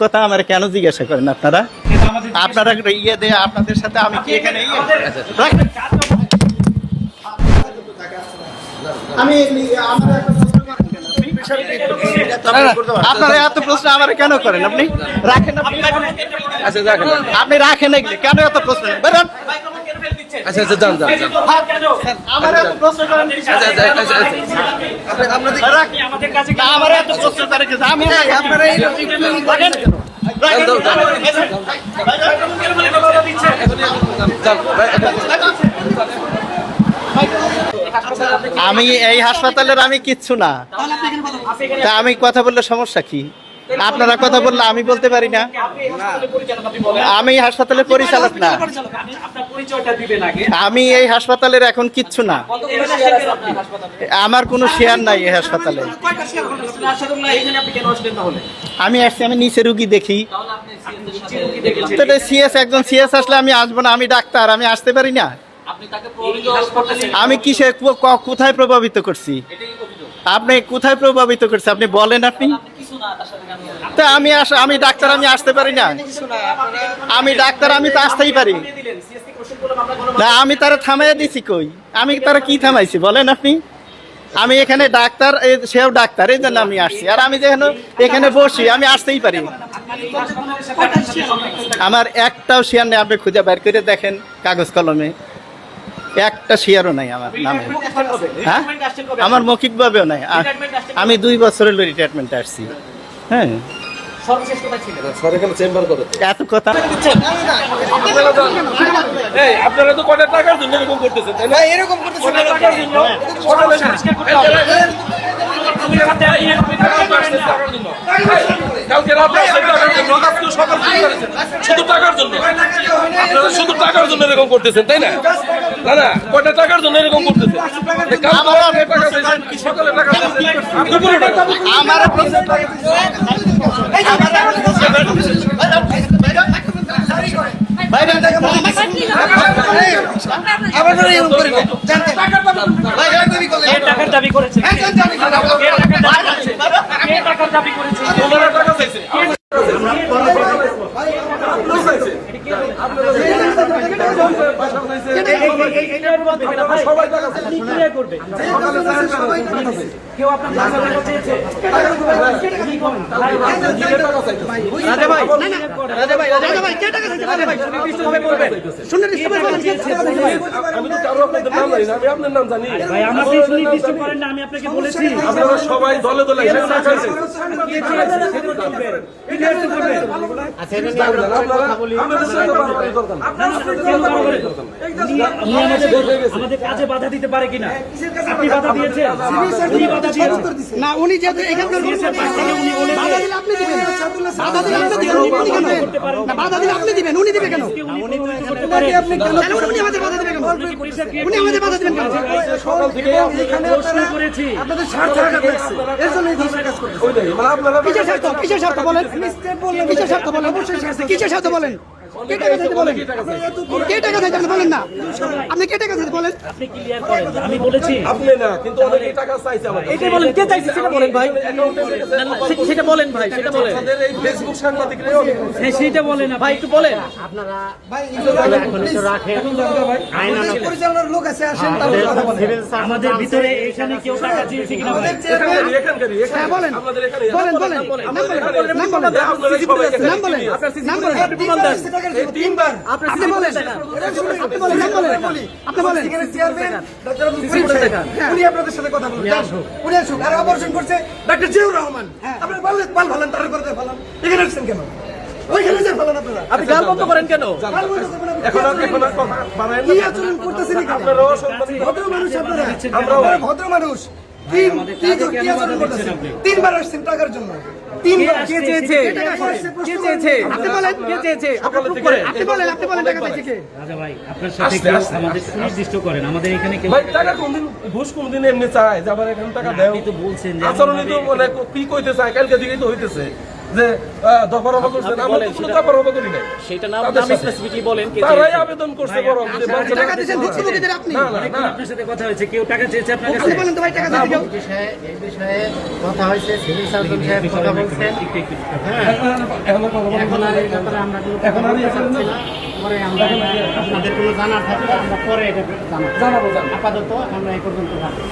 কথা আমার কেন জিজ্ঞাসা করেন আপনারা? আপনারা ইয়ে দিয়ে আপনাদের সাথে আমি কি এখানে আমি আপনারা এত প্রশ্ন আমার কেন করেন? আপনি রাখেন, আপনি রাখেন এগুলি কেন এত প্রশ্ন? বেরোন। আচ্ছা আচ্ছা যান যান আমার এত প্রশ্ন করেন, আমার এত প্রশ্ন করে আমি আপনারা আমি এই হাসপাতালের আমি কিচ্ছু না, তা আমি কথা বললে সমস্যা কি? আপনারা কথা বললে আমি বলতে পারি না? আমি হাসপাতালের পরিচালক না, আমি এই হাসপাতালের এখন কিচ্ছু না, আমার কোনো শেয়ার নাই এই হাসপাতালে। আমি আসছি, আমি নিচে রুগী দেখি। সিএস, একজন সিএস আসলে আমি আসবো না? আমি ডাক্তার, আমি আসতে পারি না? আমি কিসে কোথায় প্রভাবিত করছি? আপনি কোথায় প্রভাবিত করছে আপনি বলেন? আপনি তা আমি ডাক্তার, আমি আসতে পারি না? আমি ডাক্তার, আমি তো আসতেই পারি না। আমি তারা থামাইয়া দিছি কই? আমি তারা কি থামাইছি বলেন আপনি? আমি এখানে ডাক্তার, সেও ডাক্তার, এই জন্য আমি আসছি। আর আমি যেন এখানে বসি, আমি আসতেই পারি। আমার একটাও শেয়ার নেই, আপনি খুঁজে বের করে দেখেন কাগজ কলমে, একটা শেয়ারও নাই আমার নামে। হ্যাঁ, আমার মৌখিকভাবেও নাই। আমি 2 বছরের রিটায়ারমেন্টে আসছি। হ্যাঁ, এত কথা আপনারা তো কত টাকার জন্য এরকম করতেছেন, তাই না? এরকম করতেছেন শুধু টাকার জন্য, আপনারা শুধু টাকার জন্য এরকম করতেছেন, তাই না? না না, কয়টা টাকার জন্য এরকম করতেছেন? সকালে টাকা দুপুরে টাকা আমার টাকার দাবি করেছে, টাকার দাবি করেছে। আপনার নাম জানি, আমি আপনাকে বলেছি আপনারা সবাই দলে দলে আমাদের কাজে বাধা দিতে পারে কিনা? আপনি বাধা দিয়েছেন না? উনি যেহেতু বাধা দিলে আপনি দিবেন, উনি দিবে কেন? উনি আমাদের বাধা দিবেন কেন? উনি আমাদের বাধা দিবেন কেন? প্রশ্ন করেছি আপনাদের স্বার্থ এর জন্য কিসের স্বার্থ? কিসের স্বার্থ বলেন? কিসের স্বার্থ বলেন? কিসের স্বার্থ বলেন? কে টাকা দিতে বলেন? কে টাকা দিতে বলেন না? আপনি কে টাকা দিতে বলেন? আপনি ক্লিয়ার করেন। আমি বলেছি আপনি না, কিন্তু অনেকে টাকা চাইছে আমাদের। এটা বলেন, কে চাইছে সেটা বলেন ভাই, সেটা বলেন ভাই, সেটা বলেন। আমাদের এই ফেসবুক সাংবাদিকরা সেটা বলেন না ভাই, একটু বলেন। আপনারা ভাই এখন একটু রাখেন, আইন আনা পরিচালনার লোক আছে, আসেন তাহলে কথা বলেন। আমাদের ভিতরে এখানে কেউ টাকা চেয়েছে কিনা বলেন? এখানকারই হ্যাঁ বলেন, আমাদের এখানে বলেন বলেন, নাম বলেন, নাম বলেন, নাম বলেন, আপনার বলেন বলেন, তিনবার আপনি বলেন, আপনি বলেন, নাম বলেন, আপনি বলেন। এখানে চেয়ারম্যান ডক্টর উনি আপনাদের সাথে কথা বলবেন, উনি আসুক। আর অপারেশন করছে ডক্টর জিয়াউর রহমান, আপনারা বললেন পাল ভালেন, তার করে ফেলান। এখানে আসছেন কেন? ওইখানে যে ফেলান আপনারা, আপনি গাল বন্ধ করেন কেন? এখন কথা বানায় না, কি আচরণ করতেছেন? আপনারাও সম্মানিত ভদ্র মানুষ, আপনারা আমরাও ভদ্র মানুষ। তিনবার আসছেন টাকার জন্য, তিনবার। কে চেয়েছে? কে চেয়েছে? আপনি বলেন, কে চেয়েছে? আপনি বলেন, আপনি বলেন টাকা চেয়েছে কে? রাজা ভাই, আপনার সাথে কেউ আমাদের সুনির্দিষ্ট করেন, আমাদের এখানে কেউ ভাই টাকা কোনদিন ঘুষ কোনদিন এমনি চায় যে আবার এখন টাকা দেও? আপনি তো বলছেন যে আচরণই তো মানে কি কইতে চায়, কালকে দিকেই তো হইতেছে। যে দফারফা করছেন, আমরা তো কোনো দফারফা করি নাই। সেটা না তাদের সাথে। স্পেসিফিকলি বলেন কে তারাই চেয়েছে। আবেদন করছে বরং যে বাচ্চাটা- টাকা দিয়েছেন ভুক্তভোগীদের আপনি। না, না, না। আপনার সাথে কথা হয়েছে, কেউ টাকা চেয়েছে আপনার আপনি কাছে? বলেন তো ভাই টাকা দিয়ে দিও। এই বিষয়ে কথা হয়েছে, সিভিল সার্জন সাহেব কথা বলছেন। হ্যাঁ, এখন কথা বলুন। এখন আর এই ব্যাপারে আমরা কোনো কথা এখন আর বলতে চাচ্ছি না। পরে আমরা আপনাদের কোনো জানার থাকলে আমরা পরে এটা জানাবো। জানাবো। আপাতত আমরা এই পর্যন্ত রাখি।